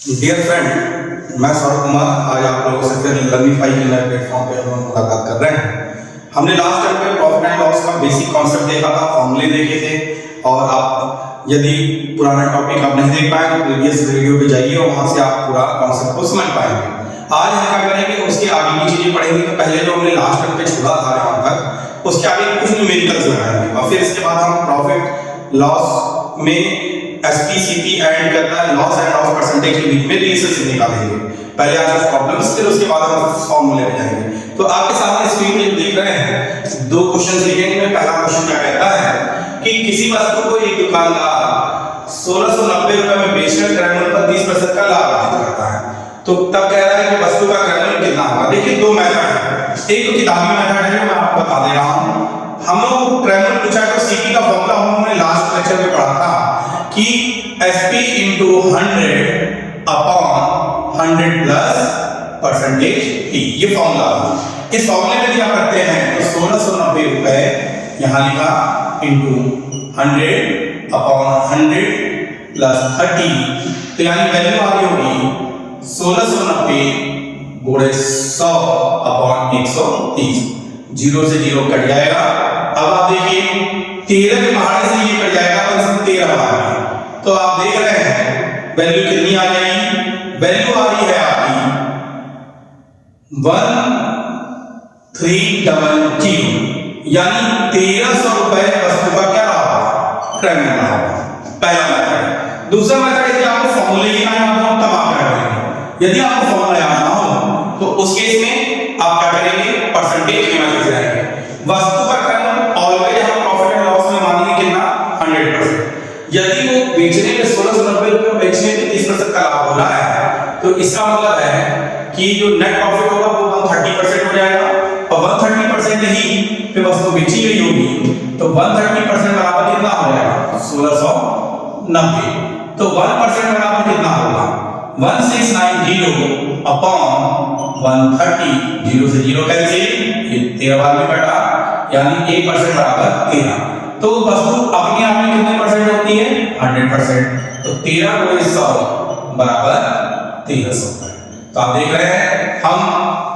Dear friend, मैं सौरभ कुमार आज आप लोगों से फिर लर्निफाई के नए प्लेटफॉर्म पे हम मुलाकात कर रहे हैं। हमने लास्ट टाइम पे प्रॉफिट एंड लॉस का बेसिक कॉन्सेप्ट देखा था, फॉर्मूले देखे थे, और आप यदि पुराना टॉपिक आप नहीं देख पाए तो प्रीवियस वीडियो पे जाइए और वहां से आप पूरा कॉन्सेप्ट को समझ पाएंगे। आज हम क्या करेंगे, उसके आगे की चीजें पढ़ेंगे। तो पहले जो हमने लास्ट टाइम पे छोड़ा था यहाँ तक, उसके आगे कुछ न्यूमेरिकल्स लगाएंगे और फिर इसके बाद हम प्रॉफिट लॉस में एसपीसीपी एंड करता है लॉस एंड लॉस परसेंटेज के बीच में रिलेशनशिप निकालेंगे। पहले आज कुछ प्रॉब्लम्स, फिर उसके बाद हम फॉर्मूले पे जाएंगे। तो आपके सामने स्क्रीन पे जो देख रहे हैं, दो क्वेश्चन लिखेंगे। पहला क्वेश्चन क्या कहता है कि किसी वस्तु को एक दुकानदार 1690 रुपए में बेचकर क्रय मूल्य पर 30% का लाभ अर्जित करता है। तो तब कह रहा है कि वस्तु का क्रय मूल्य कितना होगा। देखिए दो मेथड है, एक तो किताबी मेथड है जो मैं आपको बता दे रहा हूं। हम लोग क्रय मूल्य पूछा तो सीपी का फॉर्मूला हमने लास्ट लेक्चर में पढ़ा था कि SP into 100 upon 100 plus percentage P, ये फॉर्मूला। इस फॉर्मूले में क्या करते हैं तो 1690 रुपए यहां लिखा इंटू 100 अपॉन 100 प्लस 30, तो यानी वैल्यू आ रही होगी 1690 गुणे 100 अपॉन 130। 0 से 0 कट जाएगा। अब आप देखिए 13 के बाहर से ये कट जाएगा और इसमें 13 बाहर, तो आप देख रहे हैं वैल्यू कितनी आ जाएगी। वैल्यू आ रही है आपकी 1300, यानी 1300 रुपए वस्तु का क्या रहा, क्रय मूल्य रहा। पहला मेथड। दूसरा मेथड यदि आपको फॉर्मूले याद ना हो तब आप क्या करेंगे, यदि आपको फॉर्मूला याद ना हो तो उस केस में आप क्या करेंगे, परसेंटेज के मेथड से जाएंगे। वस्तु का क्रय मूल्य ऑलवेज हम प्रॉफिट एंड लॉस में मानेंगे कितना, 100%। यदि वो बेचने में 1690 रुपए बेचने में 30% का लाभ हो रहा है तो इसका मतलब है कि जो नेट प्रॉफिट होगा वो 130% हो जाएगा, और 130% ही फिर वस्तु बेची गई होगी, तो 130% बराबर कितना हो जाएगा 1690। तो 1% बराबर कितना होगा 1690 अपॉन 130। 0 से 0 कैंसिल, ये 13 बार में कटा, यानी 1% बराबर 13। तो वस्तु अपने आप में कितने परसेंट होती है, 100%। तो 13 गुणे 100 बराबर 1300। तो आप देख रहे हैं हम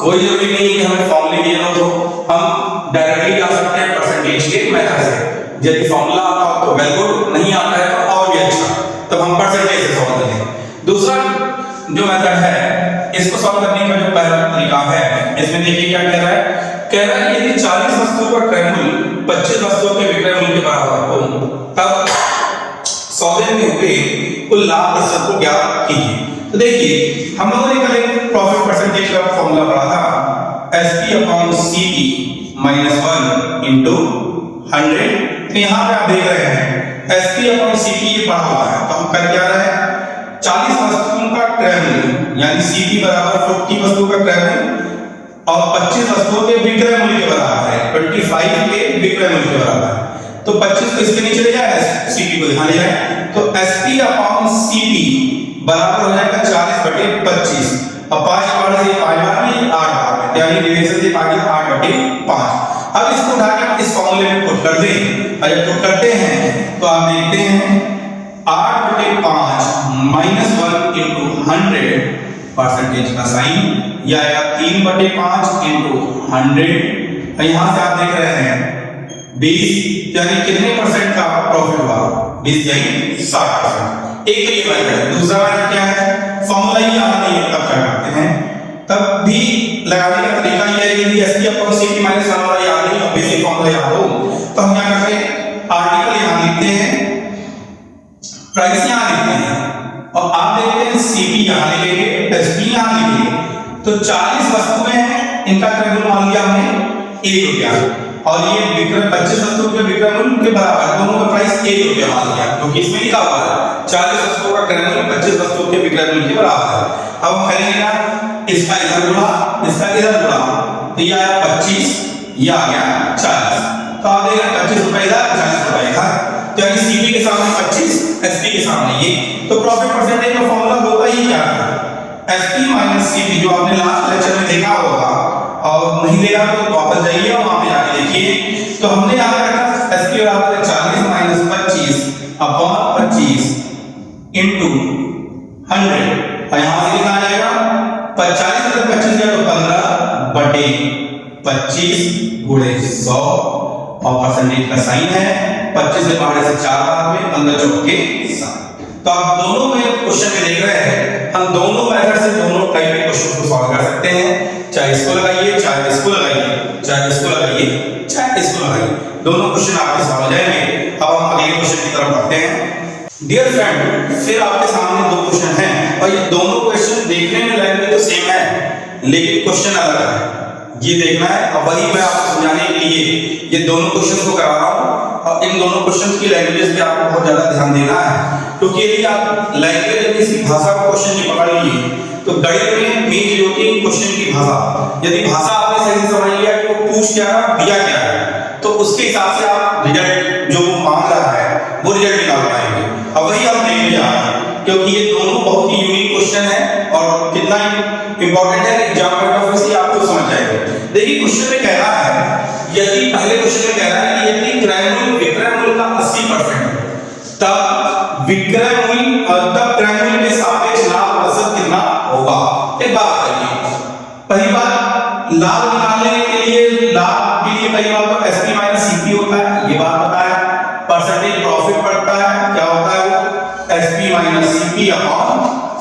कोई जरूरी नहीं कि हमें फॉर्मूले की जरूरत हो, हम डायरेक्टली जा सकते हैं परसेंटेज के मेथड से। यदि फॉर्मूला आता हो तो वेल गुड, नहीं आता है तो और भी अच्छा, तो हम परसेंटेज से सॉल्व करेंगे। दूसरा जो मेथड है, इसको सॉल्व करने का जो पहला तरीका है, इसमें देखिए क्या कह रहा है। कह रहा है यदि 40 वस्तुओं का क्रय मूल्य 25 वस्तुओं के विक्रय मूल्य के बराबर हो तब सौदे में हुए कुल लाभ प्रतिशत को ज्ञात कीजिए। तो देखिए हम लोगों ने कल प्रॉफिट परसेंटेज का फॉर्मूला पढ़ा था, SP upon CP minus 1 into 100। तो यहाँ पे आप देख रहे हैं SP अपॉन CP ये पढ़ा हुआ है, तो हम कर क्या रहे हैं 40 वस्तुओं का क्रय मूल्य यानी CP बराबर 40 वस्तुओं का क्रय मूल्य और 25 वस्तुओं के विक्रय मूल्य के बराबर है, 25 के विक्रय मूल्य के बराबर है। तो 25 को इसके नीचे ले जाए, CP को ध्यान जाए, तो SP अपॉन CP बराबर हो जाएगा 40/25, और 5 बार से 5 बार में 8 बार में, यानी रिलेशनशिप आ गया 8/5। अब इसको उठा के इस फॉर्मूले में पुट कर दें, और जब पुट करते हैं तो आप देखते हैं 8/5 माइनस 1 इंटू 100 परसेंटेज का साइन, यह आएगा 3/5 इंटू 100। यहाँ से आप देख रहे हैं 20, यानी कितने परसेंट का प्रॉफिट हुआ, 20 यानी 60%। एक तो ये मेथड है। दूसरा मेथड क्या है, फॉर्मूला ही याद नहीं है तब क्या करते हैं, तब भी लगाने का तरीका ये है कि SP upon CP minus formula याद नहीं हो, बेसिक फॉर्मूला याद हो, तो हम क्या करते हैं आर्टिकल यहां लिखते हैं, प्राइस यहां लिखते हैं, और आप देखते हैं CP यहां लिखेंगे, SP यहां लिखेंगे। तो 40 वस्तुएं हैं, इनका क्रय मूल्य मान लिया हमने 1 रुपया, और ये विक्रय 25 वस्तुओं के विक्रय मूल्य के बराबर, दोनों का प्राइस 1 रुपया मान लिया, क्योंकि इसमें लिखा हुआ है 40 वस्तुओं का क्रय मूल्य 25 वस्तुओं के विक्रय मूल्य के बराबर है। अब हम करेंगे क्या, इसका इधर गुणा, इसका इधर गुणा, तो ये आया 25, ये आ गया 40। तो आप देख रहे हैं 25 रुपए इधर, 40 रुपए इधर, तो यानी CP के सामने 25, SP के सामने ये। तो प्रॉफिट परसेंटेज का फॉर्मूला होता ही क्या है, SP माइनस CP, जो आपने लास्ट लेक्चर में देखा होगा, और नहीं देखा तो वापस जाइए और वहां पे जाके देखिए। तो हमने यहां पे रखा SP बराबर है 40 माइनस 25 अपॉन 25 इंटू 100, और यहां से कितना आ जाएगा 45 में 25 गया तो 15 बटे 25 गुणे 100 और परसेंटेज का साइन है 25 से बाहर से 4 बाद में 15 चौके 7। तो आप दोनों में क्वेश्चन में देख रहे हैं हम दोनों मेथड से दोनों टाइप के क्वेश्चन को सॉल्व कर सकते हैं, चाहे इसको लगाइए चाहे इसको लगाइए चाहे इसको लगाइए चाहे इसको लगाइए, दोनों क्वेश्चन आपके सॉल्व हो जाएंगे। अब हम अगले क्वेश्चन की तरफ बढ़ते हैं। डियर फ्रेंड, फिर आपके सामने दो क्वेश्चन हैं और ये दोनों क्वेश्चन देखने में लैंग्वेज तो सेम है लेकिन क्वेश्चन अलग है, ये देखना है। अब वही मैं आपको समझाने के लिए ये दोनों क्वेश्चन को करा रहा हूं और इन दोनों क्वेश्चन की लैंग्वेजेस पे आपको बहुत ज्यादा ध्यान देना है, क्योंकि यदि आप लैंग्वेज किसी भाषा को क्वेश्चन की पकड़ लिए तो गणित में मेन चीज होती है क्वेश्चन की भाषा। यदि भाषा आपने सही से समझ लिया कि वो पूछ क्या रहा दिया क्या है तो उसके हिसाब से आप रिजल्ट जो वो मांग रहा है वो रिजल्ट निकाल पाएंगे। अब वही हम देखने जा रहे हैं क्योंकि ये दोनों बहुत ही यूनिक क्वेश्चन है और कितना इंपॉर्टेंट है एग्जाम पॉइंट ऑफ व्यू से आपको समझ जाएगा। देखिए क्वेश्चन में कह रहा है, यदि पहले क्वेश्चन में कह रहा है कि यदि क्रय मूल्य विक्रय मूल्य का 80% तब विक्रय मूल्य तब क्रय मूल्य के सापेक्ष लाभ प्रतिशत कितना होगा। एक बात बताइए, पहली बात लाभ निकालने के लिए लाभ के लिए पहली बात तो एसपी माइनस सीपी होता है, ये बात पता है। परसेंटेज प्रॉफिट पड़ता है, क्या होता है वो SP minus CP upon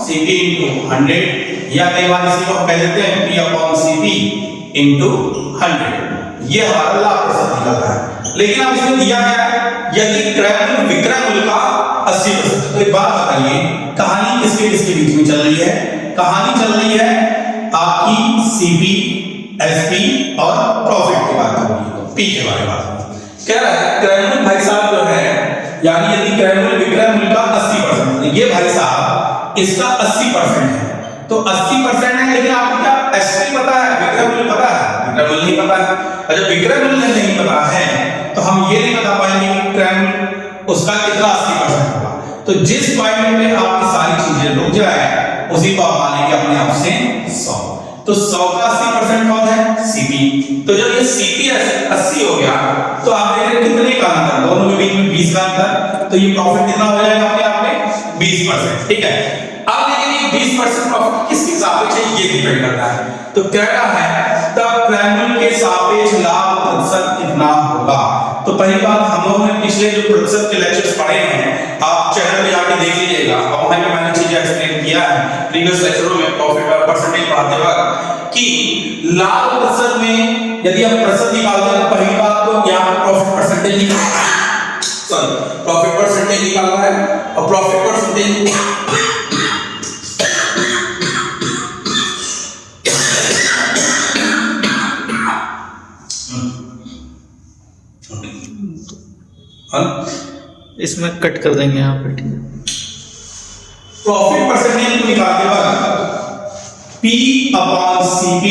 CP into 100 या कई बार इसी को कह देते हैं पी अपॉन सीपी इनटू 100, ये हमारा लाभ प्रतिशत निकलता है। लेकिन अब इसमें दिया गया है यदि क्रय मूल्य विक्रय मूल्य का 80%। तो एक बात बताइए, कहानी किसके किसके बीच में चल रही है? कहानी चल रही है आपकी सीपी एसपी और प्रॉफिट की बात हो रही है, पी के बारे में कह रहा है। क्रय मूल्य भाई साहब जो है यानी यदि क्रय मूल्य विक्रय मूल्य का 80%, ये भाई साहब इसका 80% है तो 80% है, लेकिन आपको क्या एसपी पता है विक्रय मूल्य पता है? विक्रय मूल्य नहीं पता है। अच्छा विक्रय मूल्य नहीं पता है तो हम ये नहीं बता पाएंगे कि क्रय मूल्य उसका कितना 80% होगा। तो जिस पॉइंट में आपकी सारी चीजें रुक जाए उसी को आप मानेंगे अपने आप से 100। तो 100 का 80% कौन है? सीपी। तो जब ये सीपी 80 हो गया तो आप देख रहे कितने का अंतर, दोनों के बीच में 20 का अंतर, तो ये प्रॉफिट कितना हो जाएगा अपने आप में 20%। ठीक है, अब लेकिन ये 20% प्रॉफिट किसके सापेक्ष है ये डिपेंड करता है। तो कह रहा है तब क्रय मूल्य के सापेक्ष लाभ प्रतिशत कितना होगा। तो पहली बात हम लोगों ने पिछले जो प्रतिशत के लेक्चर्स पढ़े हैं आप चैनल पे जाके देख लीजिएगा और वहां पे मैंने चीजें एक्सप्लेन किया है प्रीवियस लेक्चरों में प्रॉफिट और परसेंटेज पढ़ाते वक्त कि लाभ प्रतिशत में यदि आप प्रतिशत निकालते हैं तो पहली बात तो यहां पे प्रॉफिट परसेंटेज निकाल रहा है और प्रॉफिट परसेंटेज इसमें कट कर देंगे यहाँ पे। ठीक है, प्रॉफिट परसेंटेज को निकालते वक्त P upon CP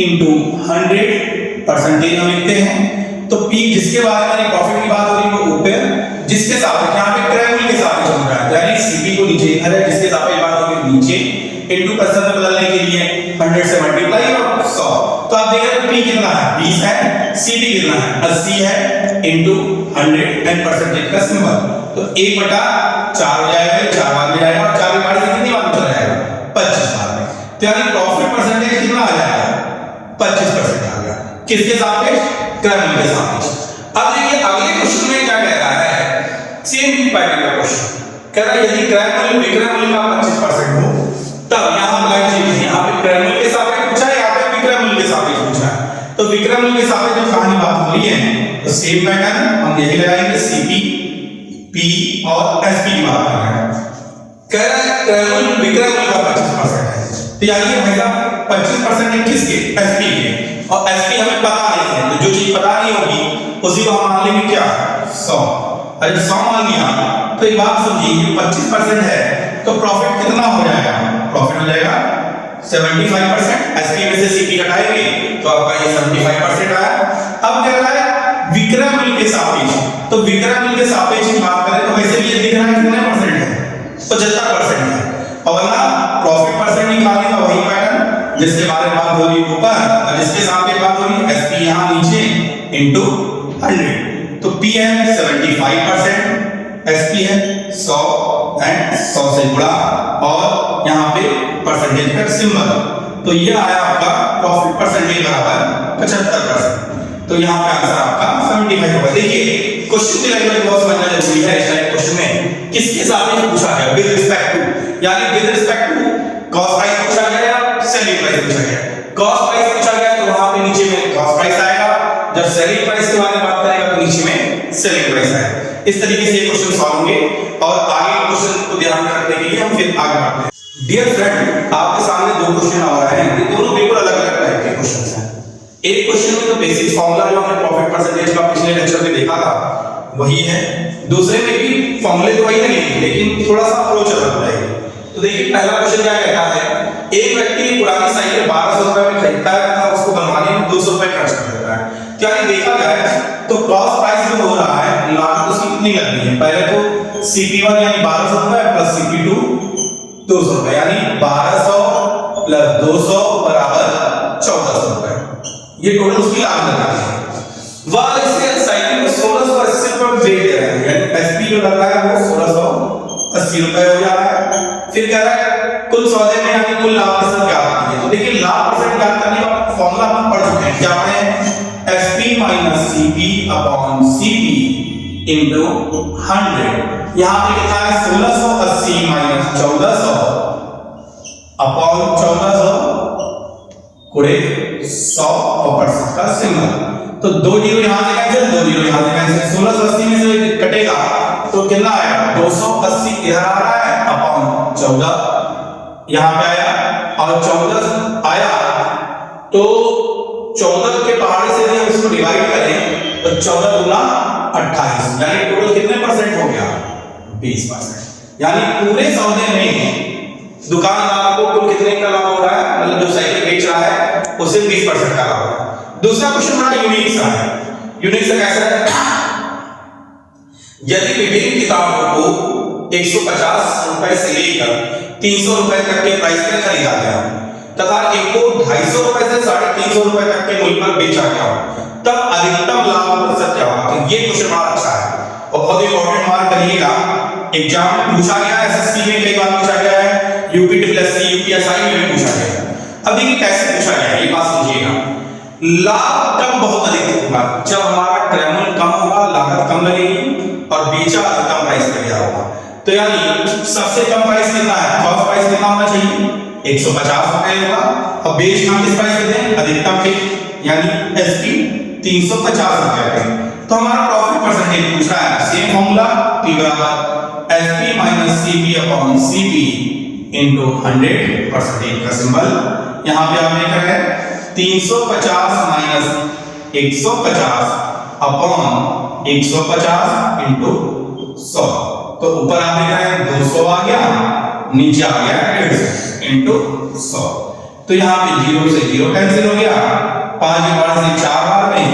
into 100 percentage हम लिखते हैं। तो P जिसके बारे में प्रॉफिट की बात हो रही है वो ऊपर, जिसके सापेक्ष यहाँ पे क्रय मूल्य के सापेक्ष हो रहा है यानी CP को नीचे लिखा है, जिसके सापेक्ष बात हो रही है नीचे इनटू परसेंट में बदलने के लिए 100 से मल्टीप्लाई और 100। तो आप देख रहे हैं P कितना है 20 है, CP कितना है 80 है इनटू 100 एंड परसेंटेज का सिंबल। तो 1/4 हो जाएगा, 4 बार में जाएगा और 4 बार से कितनी बार में चला जाएगा 25 बार में। तो यानी प्रॉफिट परसेंटेज कितना आ जाएगा 25% आ गया, किसके सापेक्ष? क्रय मूल्य के सापेक्ष। अब देखिए अगले क्वेश्चन में क्या कह रहा है, सेम पैटर्न का क्वेश्चन कह रहा है यदि क्रय मूल्य विक्रय मूल्य का 25% हो तब यहां लगाई चीज यहां पे क्रय मूल्य के सापेक्ष पूछा है, यहां पे विक्रय मूल्य के सापेक्ष पूछा है। तो विक्रय मूल्य के सापेक्ष जो कहानी बात हो रही है तो सेम पैटर्न हम यही लगाएंगे, सीपी पी और एसपी की बात कर रहे हैं। कह रहा है क्रय मूल्य विक्रय मूल्य का 25% है तो यानी ये भैया 25% है किसके? एसपी के, और एसपी हमें पता नहीं है तो जो चीज पता नहीं होगी उसी को हम मान लेंगे क्या 100। अरे 100 मान लिया तो एक बात समझिए 25% है तो प्रॉफिट कितना हो जाएगा? प्रॉफिट हो जाएगा 75%। एसपी में से सीपी घटाएंगे तो आपका ये 75% आया। अब कह रहा है विक्रय मूल्य के सापेक्ष, तो विक्रय मूल्य के सापेक्ष की बात करें तो वैसे भी ये दिख रहा है कितने परसेंट है 75% है, और वरना प्रॉफिट परसेंट निकालने का वही पैटर्न जिसके बारे में बात हो रही है ऊपर और जिसके सापेक्ष बात हो रही है एसपी यहां नीचे इनटू 100। तो पी है 75%, एसपी है 100 एंड 100 से गुणा और यहाँ पे परसेंटेज का सिंबल, तो ये आया आपका प्रॉफिट परसेंटेज बराबर 75%। तो यहाँ पे आंसर आपका 75 होगा। देखिए क्वेश्चन की लैंग्वेज बहुत समझना जरूरी है। इस टाइप क्वेश्चन में किसके साथ में पूछा गया, विद रिस्पेक्ट टू, यानी with respect to cost price पूछा गया या सेलिंग प्राइस पूछा गया। कॉस्ट प्राइस पूछा गया तो वहां पे नीचे में कॉस्ट प्राइस आएगा, जब सेलिंग प्राइस के बारे में बात करेगा तो नीचे में सेलिंग प्राइस आएगा। इस तरीके से ये क्वेश्चन सॉल्व होंगे और आगे के क्वेश्चन को ध्यान में रखने के लिए हम फिर आगे बढ़ते हैं। डियर फ्रेंड, आपके सामने दो क्वेश्चन आ रहे हैं, ये दोनों बिल्कुल अलग अलग टाइप के क्वेश्चंस हैं। एक क्वेश्चन में तो बेसिक फार्मूला जो हमने प्रॉफिट परसेंटेज का पिछले लेक्चर में देखा था वही है, दूसरे में भी फार्मूले तो वही थे लेकिन थोड़ा सा अप्रोच अलग है। तो देखिए पहला क्वेश्चन क्या कहता है, एक व्यक्ति पुरानी साइकिल 1200 रुपए में खरीदता है तथा उसको बनवाने में 200 रुपए खर्च कर देता है। क्या ये देखा जाए तो कॉस्ट प्राइस जो हो रहा है लागत उसकी कितनी लग रही है, पहले तो CP1 यानी 1200 रुपए प्लस CP2 200 रुपए, यानी 1200 प्लस 200 बराबर 1400 रुपए, ये टोटल उसकी लागत लग रही है। वह इसे साइकिल को 1680 रुपए बेच दे रहा है, यानी एसपी जो लग रहा है वो 1680 रुपए हो जा रहा है। फिर कह रहा है कुल सौदे में यानी कुल लाभ प्रतिशत क्या होती है। तो देखिए लाभ प्रतिशत ज्ञात करने का फॉर्मूला हम पढ़ चुके हैं, क्या पढ़े, SP minus CP upon CP into 100। यहां पे कितना है 1680 माइनस 1400 अपॉन 1400 गुणे 100 और परसेंट का सिंबल, तो दो जीरो यहां से कैंसिल, दो जीरो यहां से कैंसिल, 1680 में से कटेगा तो कितना आएगा 280 इधर आ रहा है अपॉन 14 यहां पे आया और 14 आया, तो 14 के पहाड़े से हम इसको डिवाइड करें तो 14 गुना 28, यानी टोटल कितने परसेंट हो गया 20%, यानी पूरे सौदे में दुकानदार को कुल कितने का लाभ हो रहा है, मतलब जो साइकिल बेच रहा है उसे 20% का लाभ हो रहा है। दूसरा क्वेश्चन बड़ा यूनिक सा है, यूनिक सा कैसा है, यदि विभिन्न किताबों को 150 रुपए से लेकर 300 रुपए तक के प्राइस पे खरीदा गया तथा इनको 250 रुपए से 350 रुपए तक के मूल्य पर बेचा गया, तब अधिकतम लाभ प्रतिशत क्या होगा। तो ये क्वेश्चन बड़ा अच्छा है और बहुत इंपॉर्टेंट मार्क करिएगा, एग्जाम में पूछा गया, एसएससी में कई बार पूछा गया है, यूपीटीपीएससी यूपीएसआई में भी पूछा गया है। अब देखिए कैसे पूछा गया है, ये बात समझिएगा, लाभ तब बहुत अधिक होगा जब हमारा ट्रेवल कम होगा, लागत कम लगेगी और बेचा अधिकतम प्राइस पे गया होगा। तो यानी सबसे कम प्राइस कितना है, कॉस्ट प्राइस कितना होना चाहिए 150 रुपए होगा और बेच हम किस प्राइस पे दें, अधिकतम पे, यानी एसपी 350 रुपए पे। तो हमारा प्रॉफिट परसेंटेज पूछ रहा है, सेम फार्मूला P बराबर SP minus CP upon CP into 100 percentage का सिंबल, यहां पे आप देख रहे हैं 350 माइनस 150 अपॉन 150 इनटू 100, तो ऊपर आप देख रहे हैं 200 आ गया, नीचे आ गया 150 इनटू 100, तो यहाँ पे 0 से 0 कैंसिल हो गया, 5 के बार से 4 बार में,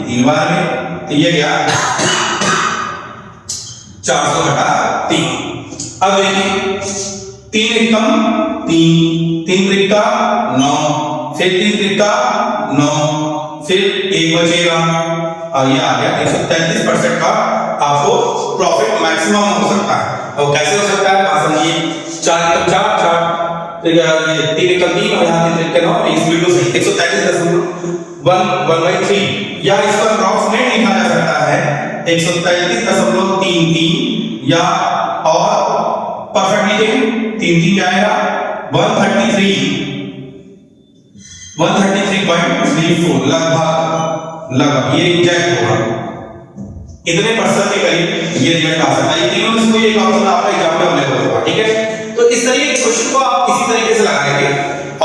3 बार में, तो ये गया 400 घटा 3। अब देखिए 3 एकम 3, 3 त्रिका 9, फिर 3 त्रिका 9, फिर 1 बचेगा और ये आ गया 133% का आपको प्रॉफिट मैक्सिमम हो सकता है। और कैसे हो सकता है बात समझिए, 4 एकम 4 4, फिर ये 3 एकम 3 और यहाँ 3 त्रिका 9, इस वीडियो से 133.1/3 या इसको अप्रॉक्सीमेट लिखा जा सकता है 133.33 या और परफेक्ट लिखें 3 3 जाएगा 133.34 लगभग ये एग्जैक्ट होगा, इतने परसेंट के करीब ये रिजल्ट आ सकता है। तीनों में से कोई एक ऑप्शन आपका एग्जाम में अवेलेबल होगा, ठीक है। तो इस तरीके के क्वेश्चन को आप इसी तरीके से लगाएंगे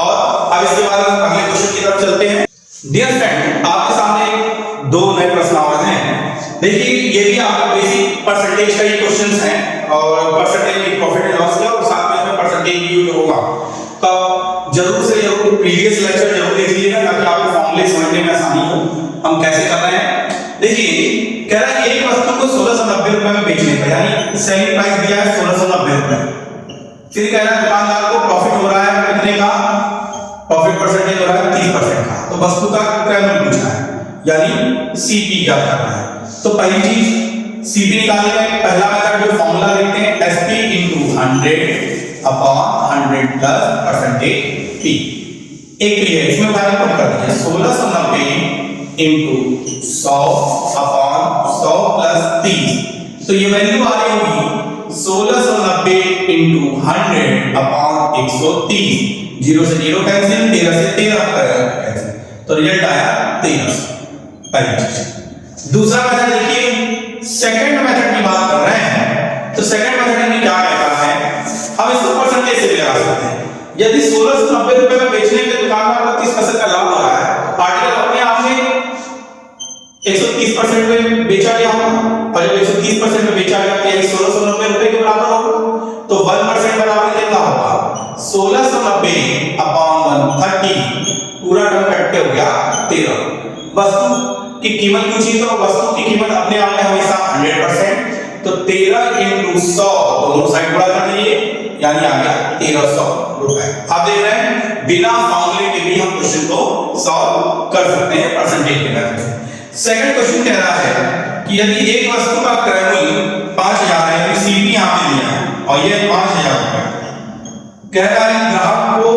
और अब इसके बाद अगले क्वेश्चन की तरफ चलते हैं। डियर फ्रेंड, आपके सामने दो नए प्रश्न आ रहे हैं। देखिए ये भी आपका बेसिक परसेंटेज का ही क्वेश्चंस हैं और परसेंटेज की प्रॉफिट एंड लॉस का और साथ में इसमें परसेंटेज भी होगा, तो जरूर से जरूर प्रीवियस लेक्चर जरूर देख लीजिएगा ताकि आपको फॉर्मूले समझने में आसानी हो। हम कैसे कर रहे हैं, देखिए कह रहा है एक वस्तु को 1690 रुपए में बेचने का, यानी सेलिंग प्राइस दिया है 1690 रुपए, फिर कह रहा है दुकानदार को प्रॉफिट हो रहा है कितने का, प्रॉफिट परसेंटेज हो रहा है 30% का, तो वस्तु का क्रय मूल्य पूछा है यानी सीपी क्या करना है। तो पहली चीज सीपी निकालने में पहला मेथड जो फॉर्मूला देखते हैं SP into 100 upon 100 plus percentage P. एक भी है इसमें वैल्यू पुट कर दीजिए 1690 इनटू 100 अपॉन 100 प्लस 30। तो ये वैल्यू आ रही होगी 1690 इनटू 100 अपॉन 130। 0 से 0 कैंसिल, 13 से 13 कैंसिल, तो रिजल्ट आया 13। पहली चीज। दूसरा मेथड देखिए, सेकंड मेथड की बात कर रहे हैं तो सेकंड मेथड में क्या कहता है, हम इसको परसेंटेज से भी लगा सकते हैं। यदि 1690 रुपए में बेचने पे दुकानदार को 30% का लाभ हो रहा है, आर्टिकल अपने आप में 130% में बेचा गया होगा, और जब 130% में बेचा गया तो यही 1690 रुपए के बराबर होगा, तो 1% बराबर कितना होगा 1690 अपॉन 130, पूरा टर्म कट के हो गया 13। वस्तु की कीमत पूछी तो वस्तु की कीमत अपने आप में हमेशा 100%, तो 13 इनटू 100 दोनों साइड गुणा कर लीजिए, यानी आ गया 1300 रुपए। आप देख रहे हैं बिना फॉर्मूले के भी हम क्वेश्चन को सॉल्व कर सकते हैं परसेंटेज के मेथड से। सेकंड क्वेश्चन कह रहा है कि यदि एक वस्तु का क्रय मूल्य 5000 है, यानी सीपी यहां पे दिया है और ये 5000 रुपए कह रहा है, ग्राहक को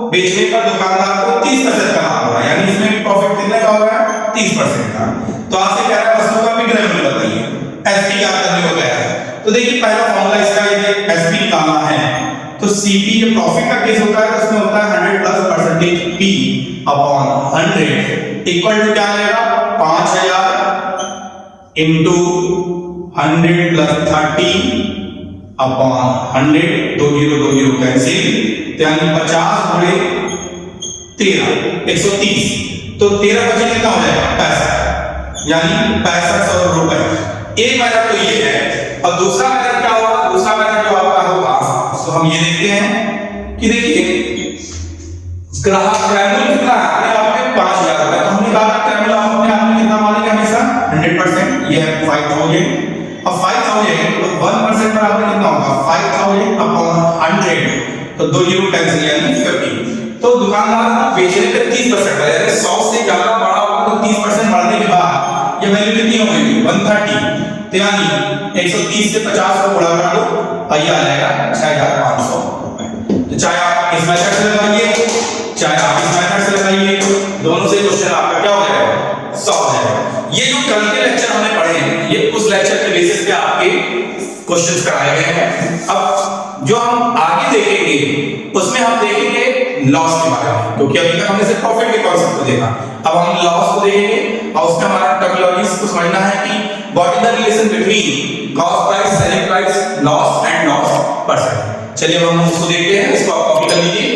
बेचने पर दुकानदार को 30% का लाभ हो रहा है, यानी इसमें भी प्रॉफिट कितने का हो रहा है 30% का। तो आपसे कह रहा है वस्तु का विक्रय मूल्य बताइए, एसपी क्या करने को गया है। तो देखिए पहला फॉर्मूला इसका ये एसपी निकालना है, तो सीपी जो प्रॉफिट का केस होता है तो उसमें होता है 100 plus percentage P upon 100 equal to क्या आएगा 5000 इनटू 100 प्लस 30 अपॉन 100, 20 कैंसिल, यानी 50 गुणे 13 130, तो 13 बचे कितना हो जाएगा 65, यानी 6500 रुपए। एक मेथड तो ये है, और दूसरा मेथड क्या होगा, दूसरा मेथड जो आपका होगा तो हम ये देखते हैं कि देखिए ग्राहक क्रय मूल्य कितना है अपने आप में 5000 रुपए, तो हमने कहा क्रय मूल्य हम अपने आप में कितना मानेंगे हमेशा 100%, ये है 5000, और 5000 तो 1% बराबर कितना होगा 5000 अपॉन 100, तो 20 कैंसिल, यानी 50। तो दुकानदार को बेचने पे 30% का, यानी 100 से ज्यादा बढ़ा होगा तो 30% बढ़ने के बाद ये वैल्यू कितनी हो गई 130, तो यानी 130 से 50 को गुणा कर दो और ये आ जाएगा 6500 रुपए। तो चाहे आप इस मेथड से लगाइए चाहे आप इस मेथड से लगाइए, दोनों से क्वेश्चन आपका क्या हो जाएगा सॉल्व हो जाएगा। ये जो कल के लेक्चर हमने पढ़े हैं ये उस लेक्चर के बेसिस पे आपके क्वेश्चंस कराए गए हैं। अब जो हम आगे देखेंगे उसमें हम देखेंगे लॉस के बारे में, क्योंकि अभी तक हमने सिर्फ प्रॉफिट के कॉन्सेप्ट को देखा, अब हम लॉस को देखेंगे और उसका हमारा टर्मिनोलॉजीज को समझना है कि what is the relation between cost price, selling price, loss and loss percent. चलिए हम उसको देखते हैं, इसको आप कॉपी कर लीजिए।